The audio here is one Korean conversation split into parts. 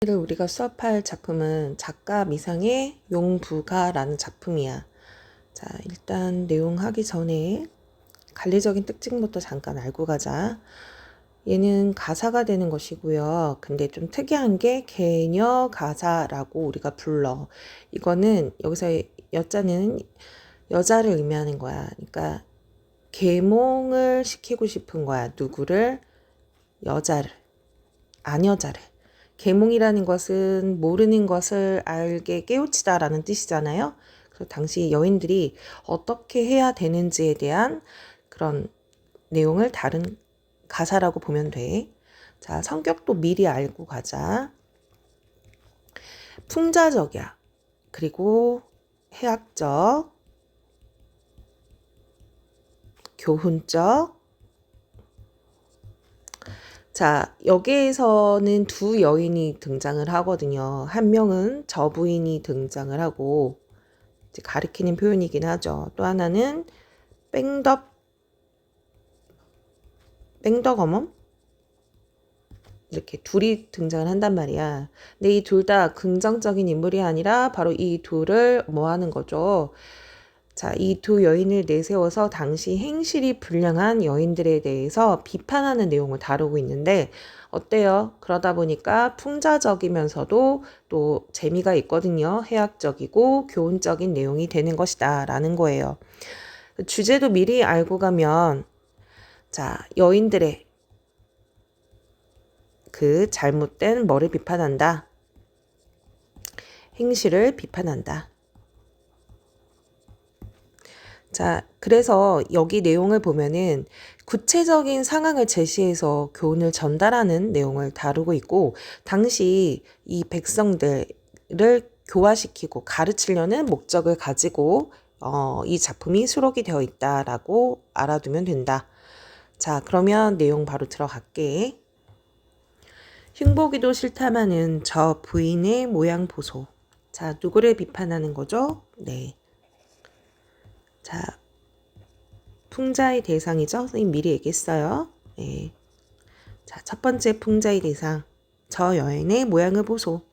오늘 우리가 수업할 작품은 작가 미상의 용부가라는 작품이야. 자, 일단 내용 하기 전에 관리적인 특징부터 잠깐 알고 가자. 얘는 가사가 되는 것이고요. 근데 좀 특이한 게 개녀 가사라고 우리가 불러. 이거는 여기서 여자는 여자를 의미하는 거야. 그러니까 계몽을 시키고 싶은 거야. 누구를? 여자를. 아녀자를. 계몽이라는 것은 모르는 것을 알게 깨우치다라는 뜻이잖아요. 그래서 당시 여인들이 어떻게 해야 되는지에 대한 그런 내용을 다룬 가사라고 보면 돼. 자, 성격도 미리 알고 가자. 풍자적이야. 그리고 해학적, 교훈적. 자, 여기에서는 두 여인이 등장을 하거든요. 한 명은 저 부인이 등장을 하고 이제 가리키는 표현이긴 하죠. 또 하나는 뺑덕어멈 이렇게 둘이 등장을 한단 말이야. 근데 이 둘 다 긍정적인 인물이 아니라 바로 이 둘을 뭐 하는 거죠? 자, 이 두 여인을 내세워서 당시 행실이 불량한 여인들에 대해서 비판하는 내용을 다루고 있는데 어때요? 그러다 보니까 풍자적이면서도 또 재미가 있거든요. 해학적이고 교훈적인 내용이 되는 것이다 라는 거예요. 주제도 미리 알고 가면 자, 여인들의 그 잘못된 뭐를 비판한다. 행실을 비판한다. 자, 그래서 여기 내용을 보면은 구체적인 상황을 제시해서 교훈을 전달하는 내용을 다루고 있고, 당시 이 백성들을 교화시키고 가르치려는 목적을 가지고 이 작품이 수록이 되어 있다라고 알아두면 된다. 자, 그러면 내용 바로 들어갈게. 흉보기도 싫다마는 저 부인의 모양 보소. 자, 누구를 비판하는 거죠? 네. 자, 풍자의 대상이죠. 선생님 미리 얘기했어요. 네. 자, 첫 번째 풍자의 대상. 저 여인의 모양을 보소.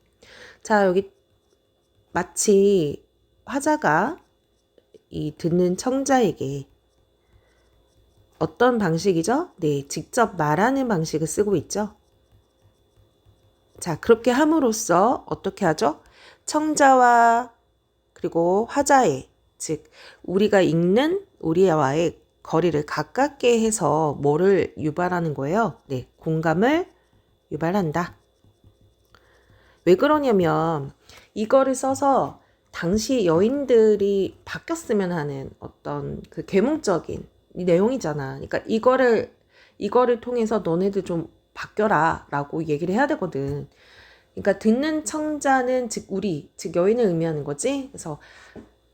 자, 여기 마치 화자가 이 듣는 청자에게 어떤 방식이죠? 네, 직접 말하는 방식을 쓰고 있죠. 자, 그렇게 함으로써 어떻게 하죠? 청자와 그리고 화자의, 즉 우리가 읽는 우리와의 거리를 가깝게 해서 뭐를 유발하는 거예요? 네, 공감을 유발한다. 왜 그러냐면 이거를 써서 당시 여인들이 바뀌었으면 하는 어떤 그 계몽적인 내용이잖아. 그러니까 이거를 통해서 너네들 좀 바뀌어라 라고 얘기를 해야 되거든. 그러니까 듣는 청자는 즉 우리, 즉 여인을 의미하는 거지. 그래서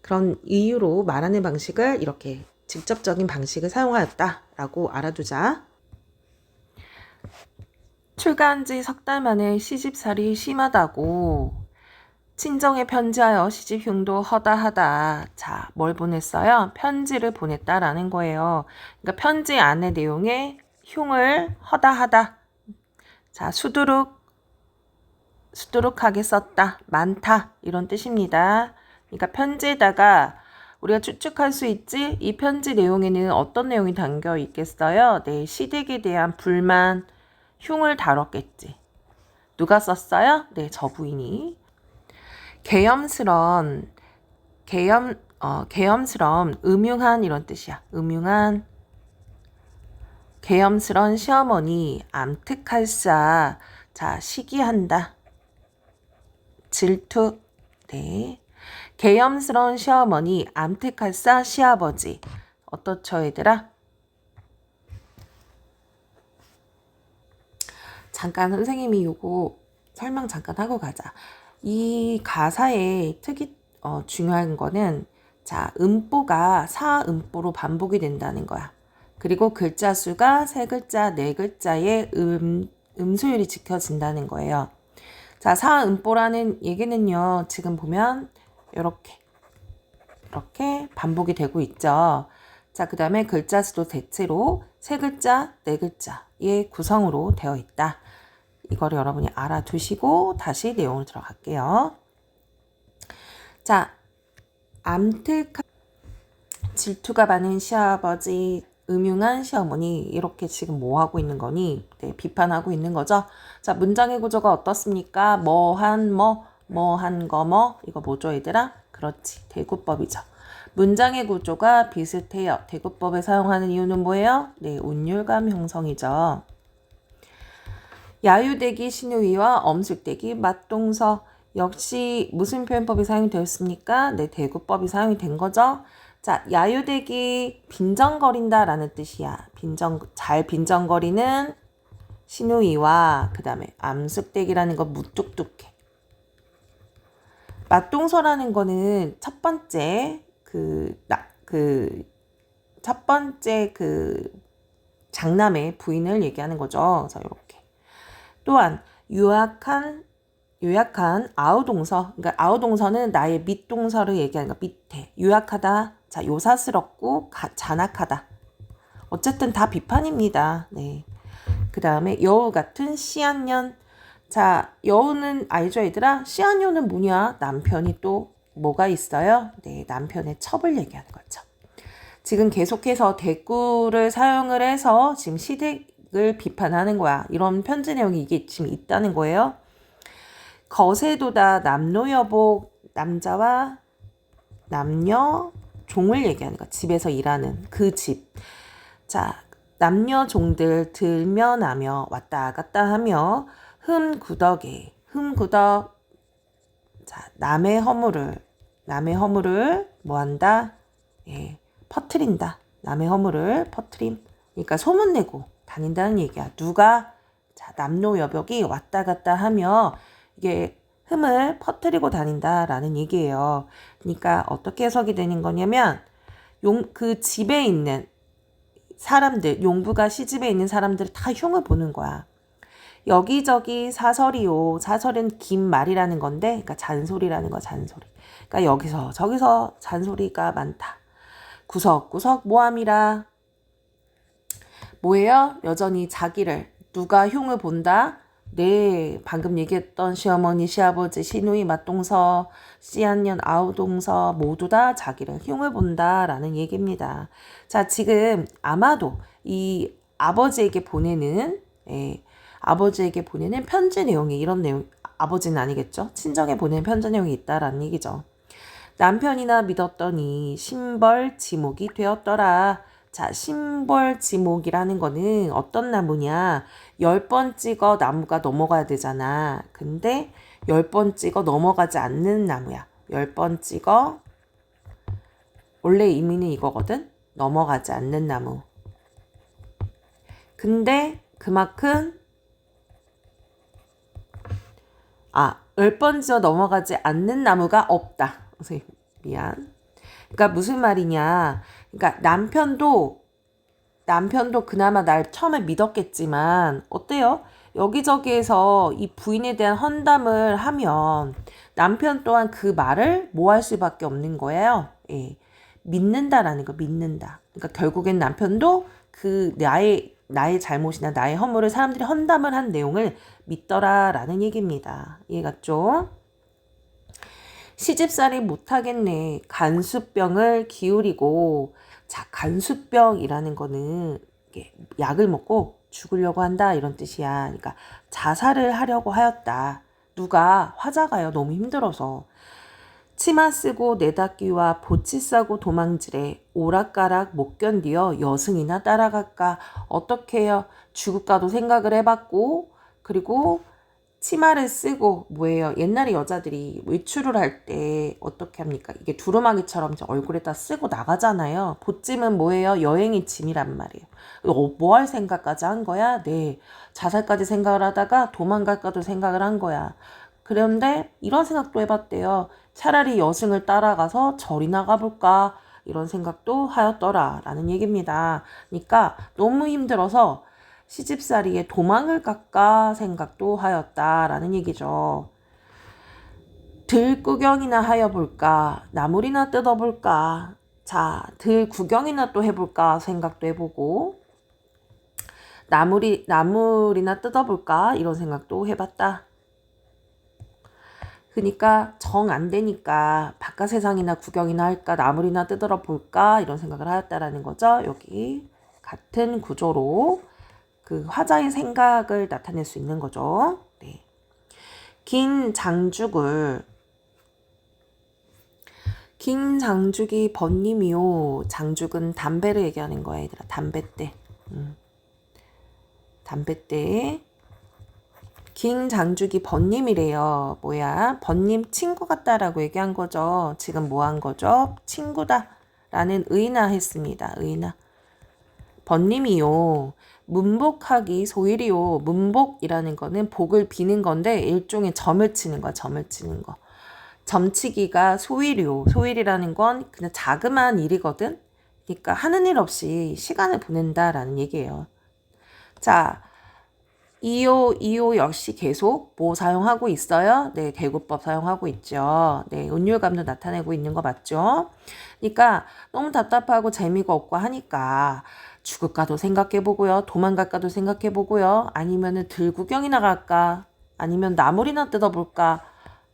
그런 이유로 말하는 방식을 이렇게 직접적인 방식을 사용하였다라고 알아두자. 출가한 지 석 달 만에 시집살이 심하다고 친정에 편지하여 시집 흉도 허다하다. 자, 뭘 보냈어요? 편지를 보냈다라는 거예요. 그러니까 편지 안의 내용에 흉을 허다하다. 자, 수두룩하게 썼다. 많다. 이런 뜻입니다. 그러니까 편지에다가 우리가 추측할 수 있지? 이 편지 내용에는 어떤 내용이 담겨 있겠어요? 네, 시댁에 대한 불만, 흉을 다뤘겠지. 누가 썼어요? 네, 저 부인이. 계엄스런, 음흉한 이런 뜻이야. 음흉한, 계엄스런 시어머니, 암특할사. 자, 시기한다. 질투. 네. 계엄스러운 시어머니, 암택할사 시아버지. 어떻죠, 얘들아? 잠깐 선생님이 요거 설명 잠깐 하고 가자. 이 가사의 중요한 거는 자, 음보가 사음보로 반복이 된다는 거야. 그리고 글자 수가 3글자, 4글자의 음수율이 지켜진다는 거예요. 자, 사음보라는 얘기는요. 지금 보면 이렇게 반복이 되고 있죠. 자, 그 다음에 글자 수도 대체로 3글자, 4글자의 구성으로 되어 있다. 이거를 여러분이 알아두시고 다시 내용을 들어갈게요. 자, 암틀카 질투가 많은 시아버지, 음흉한 시어머니, 이렇게 지금 뭐 하고 있는 거니? 네, 비판하고 있는 거죠. 자, 문장의 구조가 어떻습니까? 뭐한 뭐, 뭐한 거 뭐, 이거 뭐죠 얘들아? 그렇지, 대구법이죠. 문장의 구조가 비슷해요. 대구법에 사용하는 이유는 뭐예요? 네, 운율감 형성이죠. 야유대기, 신유위와 엄숙대기, 맞동서. 역시 무슨 표현법이 사용이 되었습니까? 네, 대구법이 사용이 된 거죠. 자, 야유대기 빈정거린다 라는 뜻이야. 잘 빈정거리는 신우이와 그 다음에 암숙대기라는 거 무뚝뚝해. 맞동서라는 거는 첫 번째 첫 번째 장남의 부인을 얘기하는 거죠. 자, 이렇게. 또한 요약한 아우동서, 그러니까 아우동서는 나의 밑동서를 얘기하는 거, 밑에 요약하다, 자 요사스럽고 잔악하다. 어쨌든 다 비판입니다. 네. 그 다음에 여우 같은 씨안년. 자, 여우는 알죠 얘들아? 씨안년은 뭐냐? 남편이 또 뭐가 있어요? 네, 남편의 첩을 얘기하는 거죠. 지금 계속해서 대꾸를 사용을 해서 지금 시댁을 비판하는 거야. 이런 편지 내용이 이게 지금 있다는 거예요. 거세도다 남노여복, 남자와 남녀 종을 얘기하는 거. 집에서 일하는 그 집. 자, 남녀 종들 들며 나며 왔다 갔다 하며 흠구덕에 흠구덕. 자, 남의 허물을 뭐한다? 예, 퍼트린다. 남의 허물을 퍼트림. 그러니까 소문내고 다닌다는 얘기야. 누가? 자, 남노여벽이 왔다 갔다 하며 이게 흠을 퍼뜨리고 다닌다라는 얘기예요. 그러니까 어떻게 해석이 되는 거냐면 그 집에 있는 사람들, 용부가 시집에 있는 사람들 다 흉을 보는 거야. 여기저기 사설이요. 사설은 긴 말이라는 건데, 그러니까 잔소리라는 거, 잔소리. 그러니까 여기서 저기서 잔소리가 많다. 구석구석 모함이라. 뭐예요? 여전히 자기를 누가 흉을 본다? 네, 방금 얘기했던 시어머니, 시아버지, 시누이, 맞동서, 씨안년, 아우동서 모두 다 자기를 흉을 본다라는 얘기입니다. 자, 지금 아마도 이 아버지에게 보내는 편지 내용이 이런 내용, 아버지는 아니겠죠? 친정에 보내는 편지 내용이 있다라는 얘기죠. 남편이나 믿었더니 심벌지목이 되었더라. 자, 심벌지목이라는 거는 어떤 나무냐? 10번 찍어 나무가 넘어가야 되잖아. 근데 10번 찍어 넘어가지 않는 나무야. 10번 찍어, 원래 의미는 이거거든? 넘어가지 않는 나무. 근데 그만큼 10번 찍어 넘어가지 않는 나무가 없다. 선생님, 미안. 그러니까 무슨 말이냐? 그러니까 남편도 그나마 날 처음에 믿었겠지만 어때요? 여기저기에서 이 부인에 대한 헌담을 하면 남편 또한 그 말을 뭐 할 수밖에 없는 거예요. 예. 믿는다라는 거, 믿는다. 그러니까 결국엔 남편도 그 나의 잘못이나 나의 허물을 사람들이 헌담을 한 내용을 믿더라라는 얘기입니다. 이해갔죠? 시집살이 못하겠네. 간수병을 기울이고. 자, 간수병이라는 거는 약을 먹고 죽으려고 한다 이런 뜻이야. 그러니까 자살을 하려고 하였다. 누가? 화자가요. 너무 힘들어서. 치마 쓰고 내닫기와 보치 싸고 도망지래. 오락가락 못 견디어 여승이나 따라갈까. 어떻게 해요? 죽을까도 생각을 해봤고, 그리고 치마를 쓰고 뭐예요? 옛날에 여자들이 외출을 할 때 어떻게 합니까? 이게 두루마기처럼 얼굴에다 쓰고 나가잖아요. 보찜은 뭐예요? 여행의 짐이란 말이에요. 뭐 할 생각까지 한 거야? 네. 자살까지 생각을 하다가 도망갈까도 생각을 한 거야. 그런데 이런 생각도 해봤대요. 차라리 여승을 따라가서 절이나 가볼까? 이런 생각도 하였더라 라는 얘기입니다. 그러니까 너무 힘들어서 시집살이에 도망을 갈까 생각도 하였다라는 얘기죠. 들 구경이나 하여 볼까, 나물이나 뜯어볼까. 자, 들 구경이나 또 해볼까 생각도 해보고, 나물이나 뜯어볼까? 이런 생각도 해봤다. 그러니까 정 안 되니까 바깥 세상이나 구경이나 할까? 나물이나 뜯으러 볼까? 이런 생각을 하였다라는 거죠. 여기 같은 구조로 그 화자의 생각을 나타낼 수 있는 거죠. 네. 긴 장죽이 번님이요. 장죽은 담배를 얘기하는 거야, 얘들아. 담배 때. 담배 때. 긴 장죽이 번님이래요. 뭐야? 번님 친구 같다라고 얘기한 거죠. 지금 뭐 한 거죠? 친구다. 라는 의나했습니다. 의나. 번님이요. 문복하기 소일이요. 문복이라는 거는 복을 비는 건데 일종의 점을 치는 거야. 점을 치는 거. 점치기가 소일이요. 소일이라는 건 그냥 자그마한 일이거든. 그러니까 하는 일 없이 시간을 보낸다라는 얘기예요. 자, 이요 역시 계속 뭐 사용하고 있어요? 네, 대구법 사용하고 있죠. 네, 운율감도 나타내고 있는 거 맞죠? 그러니까 너무 답답하고 재미가 없고 하니까 죽을까도 생각해보고요. 도망갈까도 생각해보고요. 아니면은 들구경이나 갈까? 아니면 나물이나 뜯어볼까?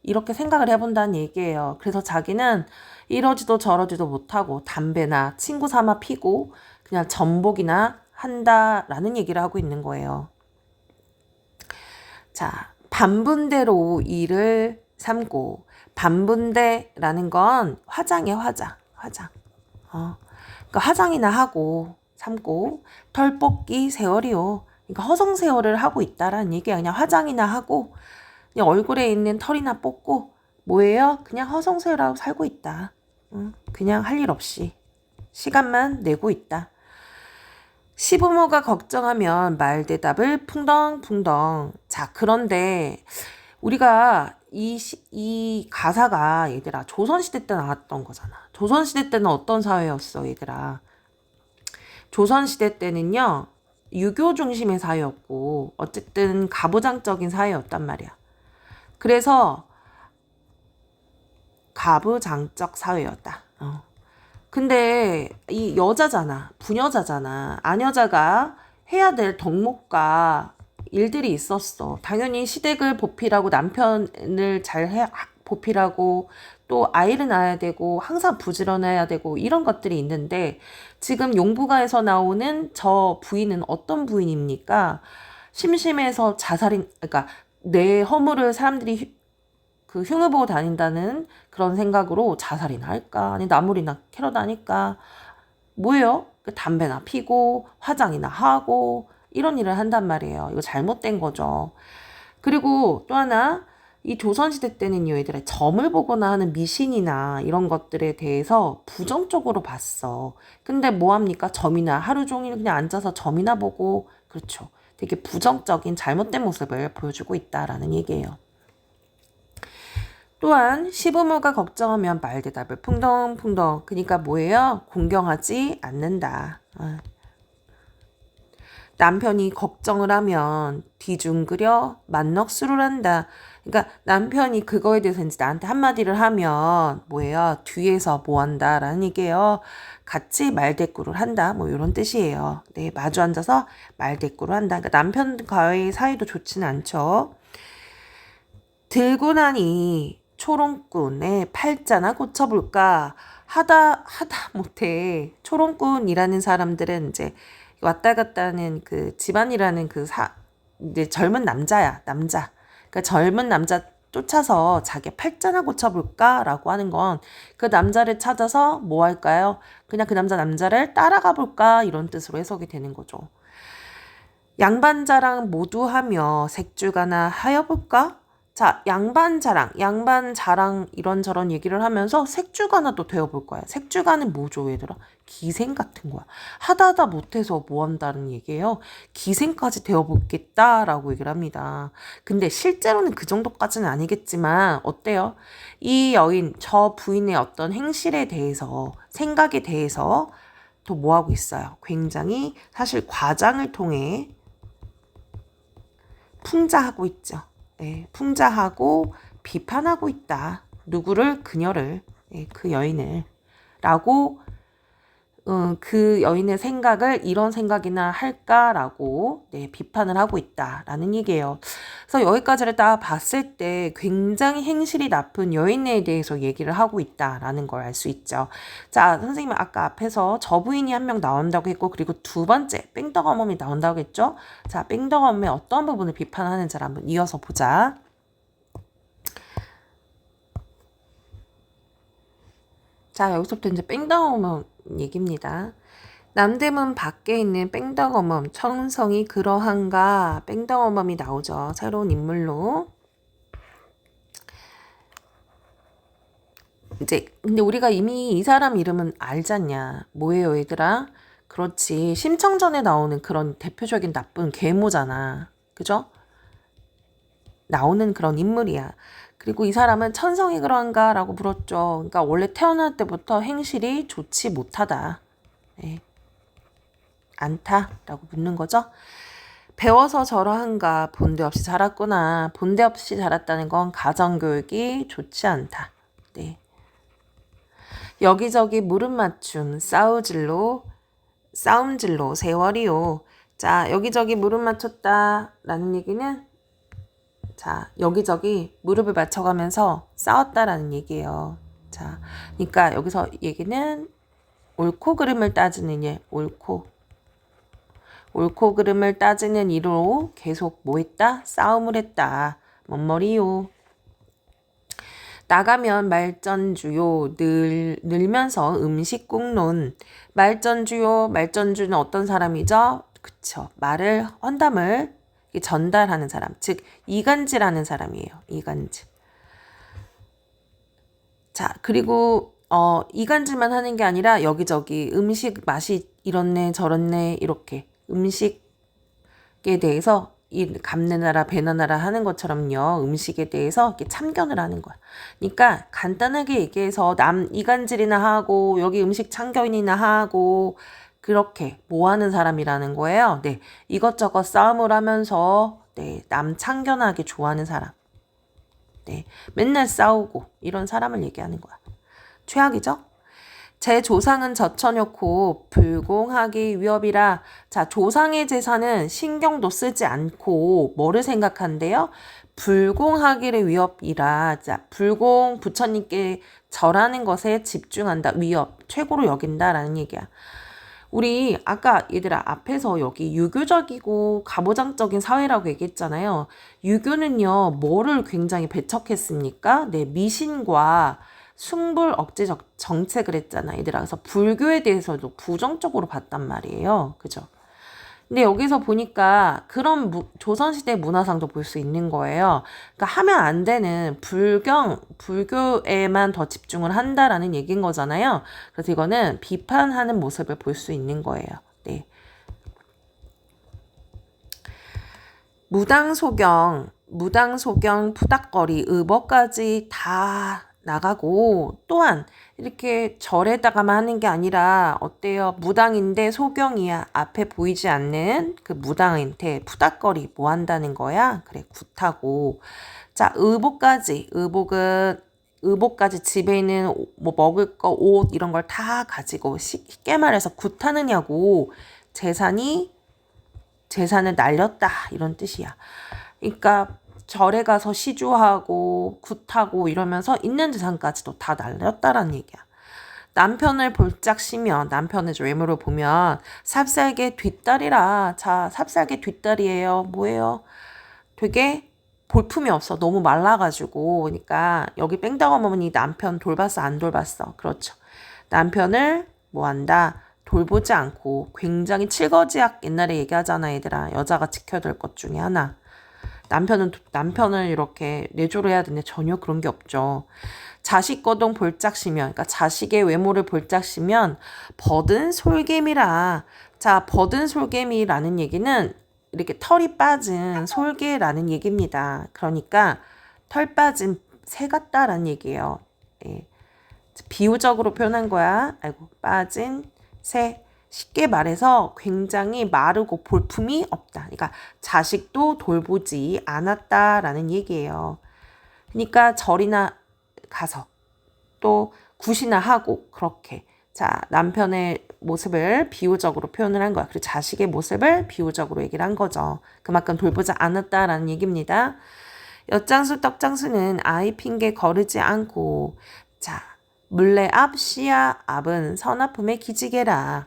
이렇게 생각을 해본다는 얘기예요. 그래서 자기는 이러지도 저러지도 못하고 담배나 친구 삼아 피고 그냥 전복이나 한다라는 얘기를 하고 있는 거예요. 자, 반분대로 일을 삼고 반분대라는 건 화장이에요. 화장. 그러니까 화장이나 하고 삼고 털 뽑기 세월이요. 그러니까 허송세월을 하고 있다라는 얘기야. 그냥 화장이나 하고 그냥 얼굴에 있는 털이나 뽑고 뭐예요? 그냥 허송세월하고 살고 있다. 그냥 할 일 없이 시간만 내고 있다. 시부모가 걱정하면 말대답을 풍덩풍덩. 자, 그런데 우리가 이 가사가 얘들아 조선시대 때 나왔던 거잖아. 조선시대 때는 어떤 사회였어, 얘들아? 조선시대 때는요, 유교 중심의 사회였고, 어쨌든 가부장적인 사회였단 말이야. 그래서 가부장적 사회였다. 근데 이 여자잖아. 부녀자잖아. 아녀자가 해야 될 덕목과 일들이 있었어. 당연히 시댁을 보필하고 남편을 보필하고 또 아이를 낳아야 되고 항상 부지런해야 되고 이런 것들이 있는데 지금 용부가에서 나오는 저 부인은 어떤 부인입니까? 심심해서 그러니까 내 허물을 사람들이 그 흉을 보고 다닌다는 그런 생각으로 자살이나 할까? 아니 나물이나 캐러 다닐까? 뭐예요? 담배나 피고 화장이나 하고 이런 일을 한단 말이에요. 이거 잘못된 거죠. 그리고 또 하나 이 조선시대 때는요, 얘들아 점을 보거나 하는 미신이나 이런 것들에 대해서 부정적으로 봤어. 근데 뭐합니까? 점이나 하루 종일 그냥 앉아서 점이나 보고 그렇죠. 되게 부정적인 잘못된 모습을 보여주고 있다라는 얘기예요. 또한 시부모가 걱정하면 말대답을 풍덩풍덩. 그러니까 뭐예요? 공경하지 않는다. 남편이 걱정을 하면 뒤중그려 만넋수를 한다. 그러니까 남편이 그거에 대해서 이제 나한테 한마디를 하면 뭐예요? 뒤에서 뭐 한다라는 얘기예요. 같이 말대꾸를 한다. 뭐 이런 뜻이에요. 네, 마주 앉아서 말대꾸를 한다. 그러니까 남편과의 사이도 좋지는 않죠. 들고 나니 초롱꾼의 팔자나 고쳐볼까 하다 못해. 초롱꾼이라는 사람들은 이제 왔다 갔다 하는 그 집안이라는 이제 젊은 남자야, 남자. 그러니까 젊은 남자 쫓아서 자기 팔자나 고쳐볼까라고 하는 건 그 남자를 찾아서 뭐 할까요? 그냥 그 남자를 따라가 볼까 이런 뜻으로 해석이 되는 거죠. 양반자랑 모두 하며 색주가나 하여볼까? 자, 양반자랑 이런저런 얘기를 하면서 색주가나 또 되어볼 거야. 색주가는 뭐죠, 얘들아? 기생 같은 거야. 하다 못해서 뭐 한다는 얘기예요. 기생까지 되어보겠다라고 얘기를 합니다. 근데 실제로는 그 정도까지는 아니겠지만 어때요? 이 여인, 저 부인의 어떤 행실에 대해서, 생각에 대해서 또 뭐 하고 있어요? 굉장히 사실 과장을 통해 풍자하고 있죠. 네, 풍자하고 비판하고 있다. 누구를? 그녀를, 네, 그 여인을. 라고 그 여인의 생각을 이런 생각이나 할까라고 네, 비판을 하고 있다라는 얘기예요. 그래서 여기까지를 딱 봤을 때 굉장히 행실이 나쁜 여인에 대해서 얘기를 하고 있다라는 걸 알 수 있죠. 자, 선생님은 아까 앞에서 저부인이 한 명 나온다고 했고 그리고 두 번째 뺑덕어멈이 나온다고 했죠. 자, 뺑덕어멈의 어떤 부분을 비판하는지를 한번 이어서 보자. 자, 여기서부터 이제 뺑덕어멈 얘기입니다. 남대문 밖에 있는 뺑덕어멈, 천성이 그러한가? 뺑덕어멈이 나오죠. 새로운 인물로. 이제 근데 우리가 이미 이 사람 이름은 알잖냐. 뭐예요, 얘들아? 그렇지. 심청전에 나오는 그런 대표적인 나쁜 계모잖아. 그죠? 나오는 그런 인물이야. 그리고 이 사람은 천성이 그러한가? 라고 물었죠. 그러니까 원래 태어날 때부터 행실이 좋지 못하다. 네. 않다라고 묻는 거죠. 배워서 저러한가? 본데 없이 자랐구나. 본데 없이 자랐다는 건 가정교육이 좋지 않다. 네. 여기저기 무릎 맞춤, 싸움질로 세월이요. 자, 여기저기 무릎 맞췄다라는 얘기는 자, 여기저기 무릎을 맞춰가면서 싸웠다라는 얘기예요. 자, 그러니까 여기서 얘기는 옳고 그름을 따지는 일, 옳고 그름을 따지는 이로 계속 뭐 했다? 싸움을 했다. 뭔머리요. 나가면 말전주요. 늘면서 음식국론. 말전주는 어떤 사람이죠? 그쵸. 말을 헌담을 전달하는 사람. 즉 이간질하는 사람이에요. 이간질. 자, 그리고 이간질만 하는 게 아니라 여기저기 음식 맛이 이렇네 저렇네 이렇게 음식에 대해서 이 감내나라 배나나라 하는 것처럼요. 음식에 대해서 이렇게 참견을 하는 거야. 그러니까 간단하게 얘기해서 남 이간질이나 하고 여기 음식 참견이나 하고 그렇게 뭐 하는 사람이라는 거예요. 네. 이것저것 싸움을 하면서 네, 남 참견하기 좋아하는 사람. 네. 맨날 싸우고 이런 사람을 얘기하는 거야. 최악이죠? 제 조상은 젖혀놓고 불공하기 위협이라. 자, 조상의 제사는 신경도 쓰지 않고 뭐를 생각한대요? 불공하기를 위협이라. 자, 불공 부처님께 절하는 것에 집중한다. 위협, 최고로 여긴다라는 얘기야. 우리 아까 얘들아 앞에서 여기 유교적이고 가부장적인 사회라고 얘기했잖아요. 유교는요, 뭐를 굉장히 배척했습니까? 네, 미신과 숭불 억제 정책을 했잖아, 얘들아. 그래서 불교에 대해서도 부정적으로 봤단 말이에요. 그죠? 근데 여기서 보니까 그런 조선시대 문화상도 볼 수 있는 거예요. 그러니까 하면 안 되는 불교에만 더 집중을 한다라는 얘기인 거잖아요. 그래서 이거는 비판하는 모습을 볼 수 있는 거예요. 네. 무당소경, 푸닥거리, 의법까지 다 나가고 또한 이렇게 절에다가만 하는 게 아니라 어때요? 무당인데 소경이야. 앞에 보이지 않는 그 무당한테 푸닥거리 뭐 한다는 거야? 그래, 굿하고. 자, 의복까지 집에 있는 뭐 먹을 거, 옷 이런 걸 다 가지고 쉽게 말해서 굿하느냐고. 재산을 날렸다 이런 뜻이야. 그러니까 절에 가서 시주하고 굿하고 이러면서 있는 재산까지도 다 날렸다라는 얘기야. 남편을 볼짝 시며 남편의 외모를 보면 삽살개 뒷다리라. 자, 삽살개 뒷다리예요. 뭐예요? 되게 볼품이 없어. 너무 말라가지고. 그러니까 여기 뺑덕어머니 남편 돌봤어 안 돌봤어? 그렇죠. 남편을 뭐한다? 돌보지 않고 굉장히 칠거지약 옛날에 얘기하잖아 얘들아. 여자가 지켜야 될 것 중에 하나. 남편을 이렇게 내조를 해야 되는데 전혀 그런 게 없죠. 자식 거동 볼짝시면, 그러니까 자식의 외모를 볼짝시면 버든 솔개미라. 자, 버든 솔개미라는 얘기는 이렇게 털이 빠진 솔개라는 얘기입니다. 그러니까 털 빠진 새 같다라는 얘기예요. 예. 비유적으로 표현한 거야. 아이고, 빠진 새. 쉽게 말해서 굉장히 마르고 볼품이 없다. 그러니까 자식도 돌보지 않았다라는 얘기예요. 그러니까 절이나 가서 또 굿이나 하고 그렇게 자, 남편의 모습을 비유적으로 표현을 한 거야. 그리고 자식의 모습을 비유적으로 얘기를 한 거죠. 그만큼 돌보지 않았다라는 얘기입니다. 엿장수 떡장수는 아이 핑계 거르지 않고 자 물레 앞 씨야 앞은 서나품의 기지개라.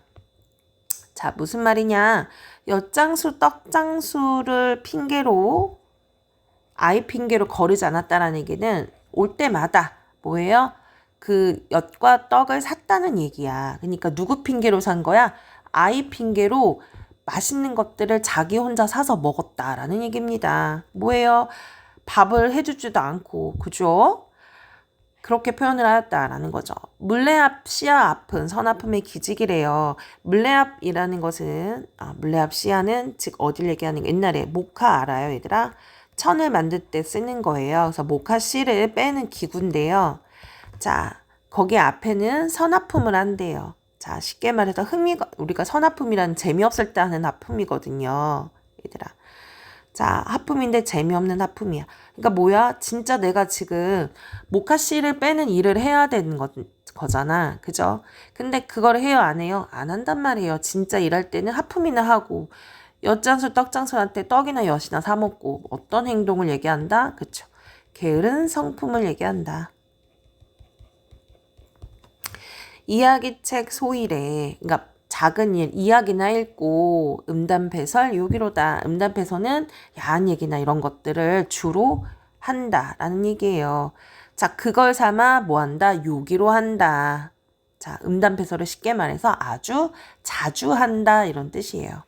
자 무슨 말이냐. 엿장수 떡장수를 핑계로 아이 핑계로 거르지 않았다라는 얘기는 올 때마다 뭐예요? 그 엿과 떡을 샀다는 얘기야. 그러니까 누구 핑계로 산 거야? 아이 핑계로 맛있는 것들을 자기 혼자 사서 먹었다라는 얘기입니다. 뭐예요? 밥을 해주지도 않고, 그죠? 그렇게 표현을 하였다라는 거죠. 물레앞 씨야 앞은 서나품의 기직이래요. 물레앞이라는 것은 물레앞 씨야는 즉 어딜 얘기하는 거 옛날에 모카 알아요, 얘들아? 천을 만들 때 쓰는 거예요. 그래서 모카 씨를 빼는 기구인데요. 자, 거기 앞에는 선하품을 한대요. 자, 쉽게 말해서 우리가 선하품이란 재미없을 때 하는 하품이거든요. 얘들아. 자, 하품인데 재미없는 하품이야. 그러니까 뭐야? 진짜 내가 지금 모카 씨를 빼는 일을 해야 되는 거잖아. 그죠? 근데 그걸 해요, 안 해요? 안 한단 말이에요. 진짜 일할 때는 하품이나 하고 엿장수 떡장수한테 떡이나 엿이나 사 먹고 어떤 행동을 얘기한다? 그쵸? 게으른 성품을 얘기한다. 이야기책 소일에 그러니까 작은 일, 이야기나 읽고 음담배설 요기로다. 음담배설은 야한 얘기나 이런 것들을 주로 한다라는 얘기예요. 자, 그걸 삼아 뭐 한다? 요기로 한다. 자, 음담배설을 쉽게 말해서 아주 자주 한다 이런 뜻이에요.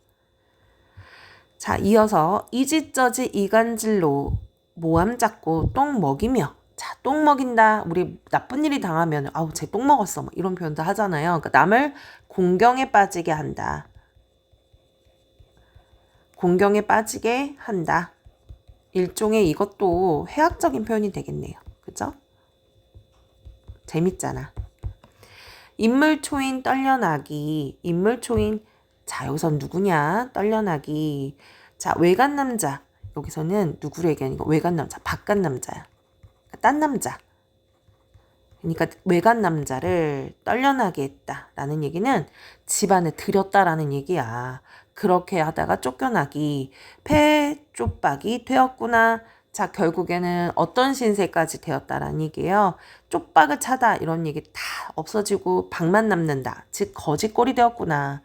자, 이어서 이지저지 이간질로 모함 잡고 똥 먹이며 자, 똥 먹인다. 우리 나쁜 일이 당하면 아우 쟤 똥 먹었어. 이런 표현도 하잖아요. 그러니까 남을 공경에 빠지게 한다. 공경에 빠지게 한다. 일종의 이것도 해학적인 표현이 되겠네요. 그죠? 재밌잖아. 인물초인 떨려나기. 인물초인 자 여기선 누구냐? 떨려나기. 자 외간남자. 여기서는 누구를 얘기하는 거? 외간남자. 바깥남자야. 딴 남자. 그러니까 외간 남자를 떨려나게 했다라는 얘기는 집안에 들였다라는 얘기야. 그렇게 하다가 쫓겨나기, 폐 쪽박이 되었구나. 자, 결국에는 어떤 신세까지 되었다라는 얘기예요. 쪽박을 차다 이런 얘기 다 없어지고 박만 남는다. 즉 거짓골이 되었구나.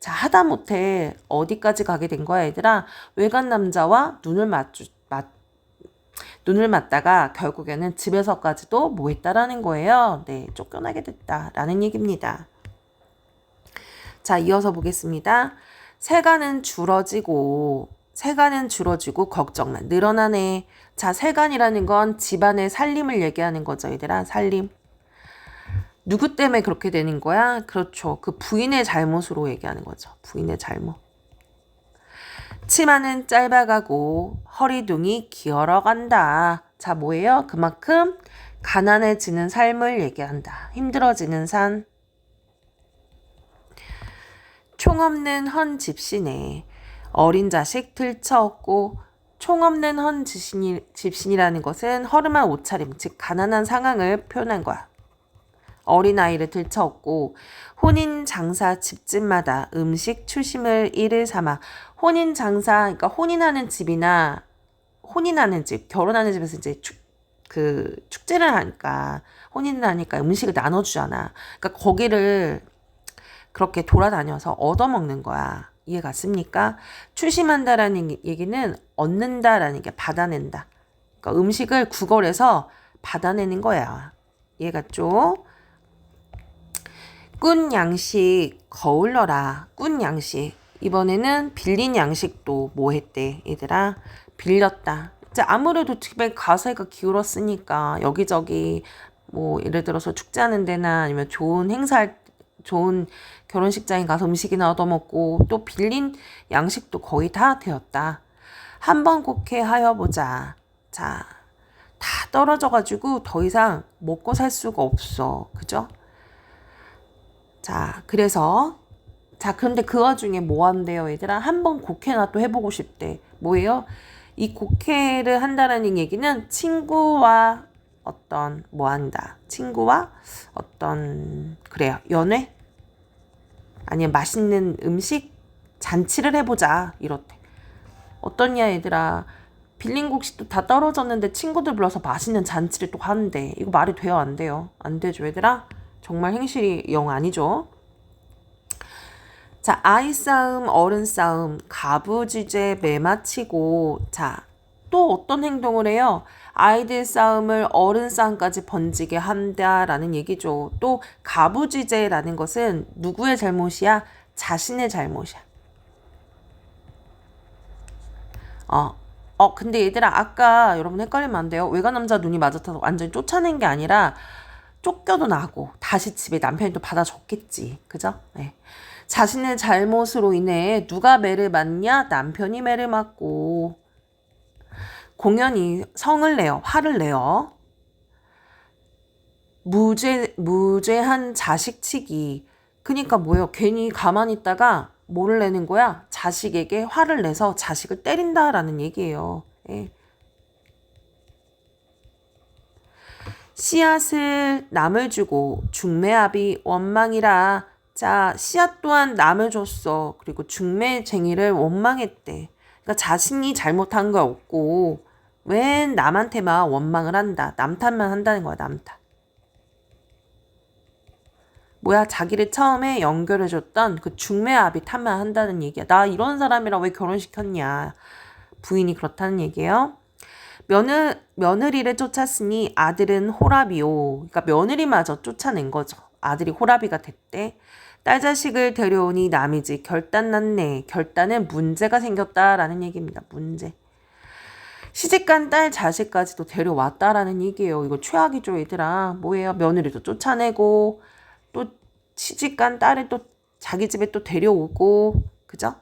자, 하다못해 어디까지 가게 된 거야, 얘들아? 외간 남자와 눈을 맞다가 결국에는 집에서까지도 뭐 했다라는 거예요. 네, 쫓겨나게 됐다라는 얘기입니다. 자, 이어서 보겠습니다. 세간은 줄어지고 걱정만 늘어나네. 자, 세간이라는 건 집안의 살림을 얘기하는 거죠, 얘들아. 살림. 누구 때문에 그렇게 되는 거야? 그렇죠. 그 부인의 잘못으로 얘기하는 거죠. 부인의 잘못. 치마는 짧아가고 허리둥이 기어러간다. 자, 뭐예요? 그만큼 가난해지는 삶을 얘기한다. 힘들어지는 삶. 총 없는 헌 집신에 어린 자식 들쳐업고 총 없는 헌 집신이라는 것은 허름한 옷차림, 즉 가난한 상황을 표현한 거야. 어린아이를 들쳐업고 혼인 장사 집집마다 음식 추심을 일을 삼아 혼인 장사 그러니까 혼인하는 집이나 혼인하는 집 결혼하는 집에서 이제 축제를 하니까 혼인을 하니까 음식을 나눠주잖아. 그러니까 거기를 그렇게 돌아다녀서 얻어먹는 거야. 이해 갔습니까? 추심한다라는 얘기는 얻는다라는 게 받아낸다. 그러니까 음식을 구걸해서 받아내는 거야. 이해 갔죠? 꾼 양식 거울러라. 꾼 양식. 이번에는 빌린 양식도 뭐 했대 얘들아? 빌렸다. 이제 아무래도 집에 가세가 기울었으니까 여기저기 뭐 예를 들어서 축제하는 데나 아니면 좋은 결혼식장에 가서 음식이나 얻어먹고 또 빌린 양식도 거의 다 되었다. 한번 곡해 하여보자. 자, 다 떨어져가지고 더 이상 먹고 살 수가 없어. 그죠? 자, 그런데 그 와중에 뭐 한대요, 얘들아? 한번 곡해나 또 해보고 싶대. 뭐예요? 이 곡해를 한다라는 얘기는 친구와 친구와 그래요. 연애? 아니면 맛있는 음식 잔치를 해보자 이렇대. 어떠냐 얘들아. 빌린 곡식도 다 떨어졌는데 친구들 불러서 맛있는 잔치를 또 하는데 이거 말이 돼요 안 돼요? 안 되죠 얘들아. 정말 행실이 영 아니죠. 자, 아이 싸움, 어른 싸움, 가부지제 매마치고. 자, 또 어떤 행동을 해요? 아이들 싸움을 어른 싸움까지 번지게 한다라는 얘기죠. 또 가부지제라는 것은 누구의 잘못이야? 자신의 잘못이야. 근데 얘들아, 아까 여러분 헷갈리면 안 돼요. 외간 남자 눈이 맞아서 완전히 쫓아낸 게 아니라 쫓겨도 나고 다시 집에 남편이 또 받아줬겠지. 그죠? 네. 자신의 잘못으로 인해 누가 매를 맞냐? 남편이 매를 맞고. 공연히 성을 내요. 화를 내요. 무죄한 자식치기. 그니까 뭐예요? 괜히 가만히 있다가 뭐를 내는 거야? 자식에게 화를 내서 자식을 때린다라는 얘기예요. 예. 씨앗을 남을 주고 중매압이 원망이라. 자, 씨앗 또한 남을 줬어. 그리고 중매쟁이를 원망했대. 그러니까 자신이 잘못한 거 없고 웬 남한테만 원망을 한다. 남 탓만 한다는 거야. 남 탓. 뭐야, 자기를 처음에 연결해줬던 그 중매압이 탓만 한다는 얘기야. 나 이런 사람이랑 왜 결혼시켰냐. 부인이 그렇다는 얘기예요. 며느리를 쫓았으니 아들은 호랍이요. 그러니까 며느리마저 쫓아낸 거죠. 아들이 호랍이가 됐대. 딸 자식을 데려오니 남이지 결단 났네. 결단은 문제가 생겼다라는 얘기입니다. 문제. 시집간 딸 자식까지도 데려왔다라는 얘기예요. 이거 최악이죠 얘들아. 뭐예요? 며느리도 쫓아내고 또 시집간 딸을 또 자기 집에 또 데려오고. 그죠?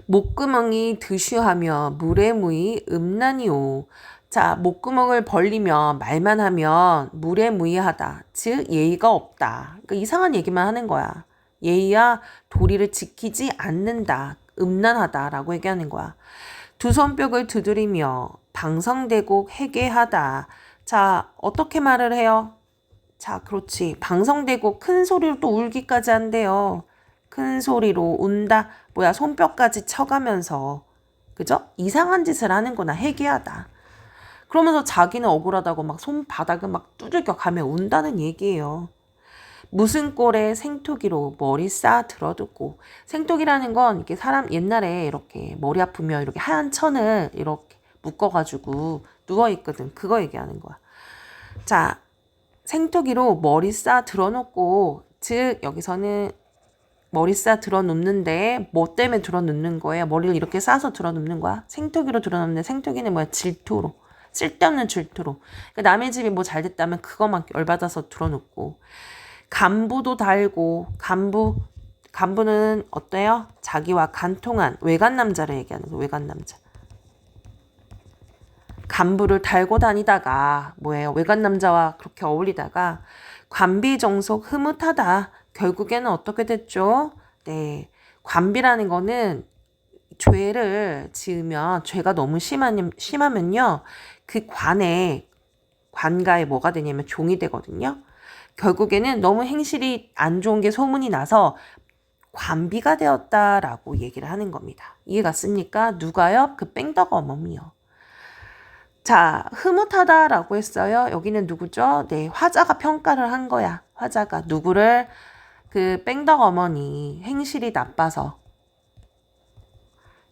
목구멍이 드슈하며 물에 무이 음란이오. 자, 목구멍을 벌리며 말만 하면 물에 무이하다. 즉 예의가 없다. 그러니까 이상한 얘기만 하는 거야. 예의야 도리를 지키지 않는다. 음란하다라고 얘기하는 거야. 두 손뼉을 두드리며 방성대고 회개하다. 자, 어떻게 말을 해요? 자, 그렇지. 방성대고 큰 소리로 또 울기까지 한대요. 큰 소리로 운다. 뭐야, 손뼉까지 쳐가면서. 그죠? 이상한 짓을 하는구나. 회개하다. 그러면서 자기는 억울하다고 막 손바닥을 막 두들겨 가며 운다는 얘기예요. 무슨 꼴에 생토기로 머리 싸 들어두고. 생토기라는 건 이렇게 사람 옛날에 이렇게 머리 아프면 이렇게 하얀 천을 이렇게 묶어가지고 누워있거든. 그거 얘기하는 거야. 자, 생토기로 머리 싸 들어놓고, 즉 여기서는 머리 싸 들어눕는데 뭐 때문에 들어눕는 거예요? 머리를 이렇게 싸서 들어눕는 거야? 생토기로 들어눕는데 생토기는 뭐야? 질투로. 쓸데없는 질투로. 그러니까 남의 집이 뭐 잘 됐다면 그거만 열받아서 들어눕고. 간부도 달고. 간부는 어때요? 자기와 간통한 외간 남자를 얘기하는 거예요. 외간 남자. 간부를 달고 다니다가 뭐예요? 외간 남자와 그렇게 어울리다가 관비정속 흐뭇하다. 결국에는 어떻게 됐죠? 네, 관비라는 거는 죄를 지으면 죄가 너무 심하면요. 그 관가에 뭐가 되냐면 종이 되거든요. 결국에는 너무 행실이 안 좋은 게 소문이 나서 관비가 되었다라고 얘기를 하는 겁니다. 이해 갔습니까? 누가요? 그 뺑덕 어멈이요. 자, 흐뭇하다라고 했어요. 여기는 누구죠? 네, 화자가 평가를 한 거야. 화자가 누구를? 그 뺑덕 어머니 행실이 나빠서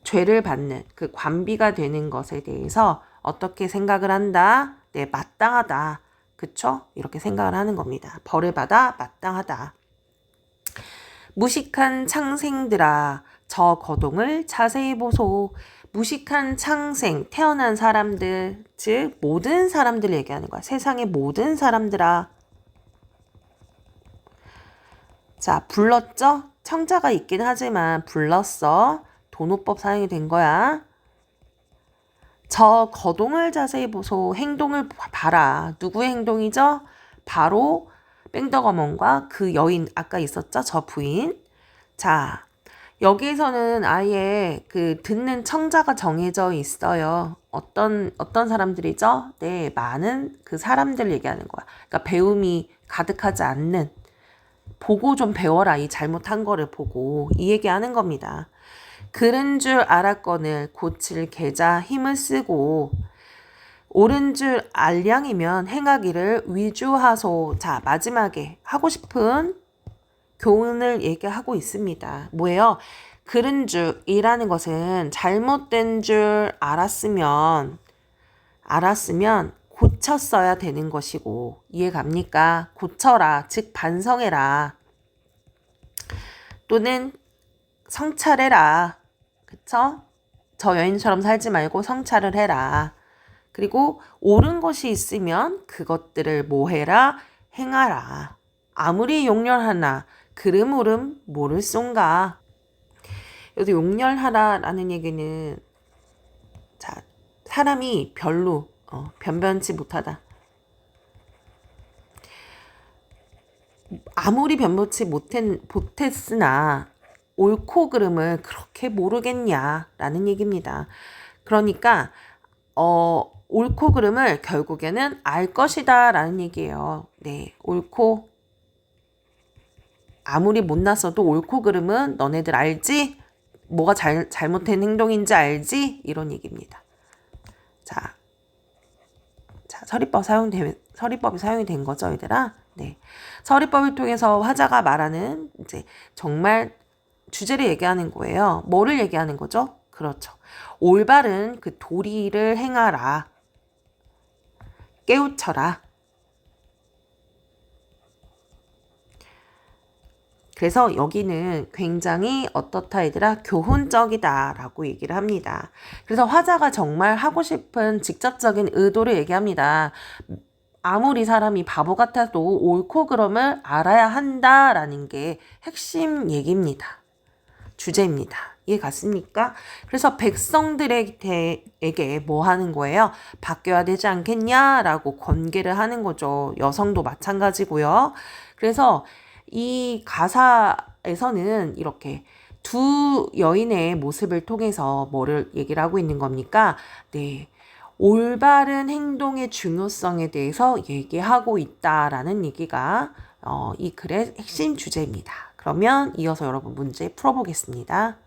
죄를 받는 그 관비가 되는 것에 대해서 어떻게 생각을 한다? 네, 마땅하다. 그쵸? 이렇게 생각을 하는 겁니다. 벌을 받아 마땅하다. 무식한 창생들아, 저 거동을 자세히 보소. 무식한 창생, 태어난 사람들, 즉 모든 사람들 얘기하는 거야. 세상의 모든 사람들아. 자, 불렀죠? 청자가 있긴 하지만 불렀어. 도노법 사용이 된 거야. 저 거동을 자세히 보소. 행동을 봐라. 누구의 행동이죠? 바로 뺑덕어멈과 그 여인, 아까 있었죠? 저 부인. 자, 여기에서는 아예 그 듣는 청자가 정해져 있어요. 어떤 사람들이죠? 네, 많은 그 사람들 얘기하는 거야. 그러니까 배움이 가득하지 않는 보고 좀 배워라. 이 잘못한 거를 보고 이 얘기하는 겁니다. 그른 줄 알았거늘 고칠 계자 힘을 쓰고 옳은 줄 알량이면 행하기를 위주하소. 자, 마지막에 하고 싶은 교훈을 얘기하고 있습니다. 뭐예요? 그른 줄이라는 것은 잘못된 줄 알았으면 고쳤어야 되는 것이고, 이해 갑니까? 고쳐라, 즉 반성해라, 또는 성찰해라. 그쵸? 저 여인처럼 살지 말고 성찰을 해라. 그리고 옳은 것이 있으면 그것들을 뭐해라? 행하라. 아무리 용렬하나 그름오름 모를 쏜가. 여기 용렬하라라는 얘기는, 자, 사람이 별로 변변치 못하다. 아무리 변변치 못했으나 옳고 그름을 그렇게 모르겠냐라는 얘기입니다. 그러니까 옳고 그름을 결국에는 알 것이다라는 얘기예요. 네, 옳고 아무리 못났어도 옳고 그름은 너네들 알지? 뭐가 잘못된 행동인지 알지? 이런 얘기입니다. 자, 서리법이 사용이 된 거죠, 얘들아? 네. 서리법을 통해서 화자가 말하는 이제 정말 주제를 얘기하는 거예요. 뭐를 얘기하는 거죠? 그렇죠. 올바른 그 도리를 행하라. 깨우쳐라. 그래서 여기는 굉장히 어떻다 얘들아? 교훈적이다 라고 얘기를 합니다. 그래서 화자가 정말 하고 싶은 직접적인 의도를 얘기합니다. 아무리 사람이 바보 같아도 옳고 그름을 알아야 한다라는 게 핵심 얘기입니다. 주제입니다. 이해 갔습니까? 그래서 백성들에게 뭐 하는 거예요? 바뀌어야 되지 않겠냐라고 권계를 하는 거죠. 여성도 마찬가지고요. 그래서 이 가사에서는 이렇게 두 여인의 모습을 통해서 뭐를 얘기를 하고 있는 겁니까? 네. 올바른 행동의 중요성에 대해서 얘기하고 있다라는 얘기가 이 글의 핵심 주제입니다. 그러면 이어서 여러분 문제 풀어보겠습니다.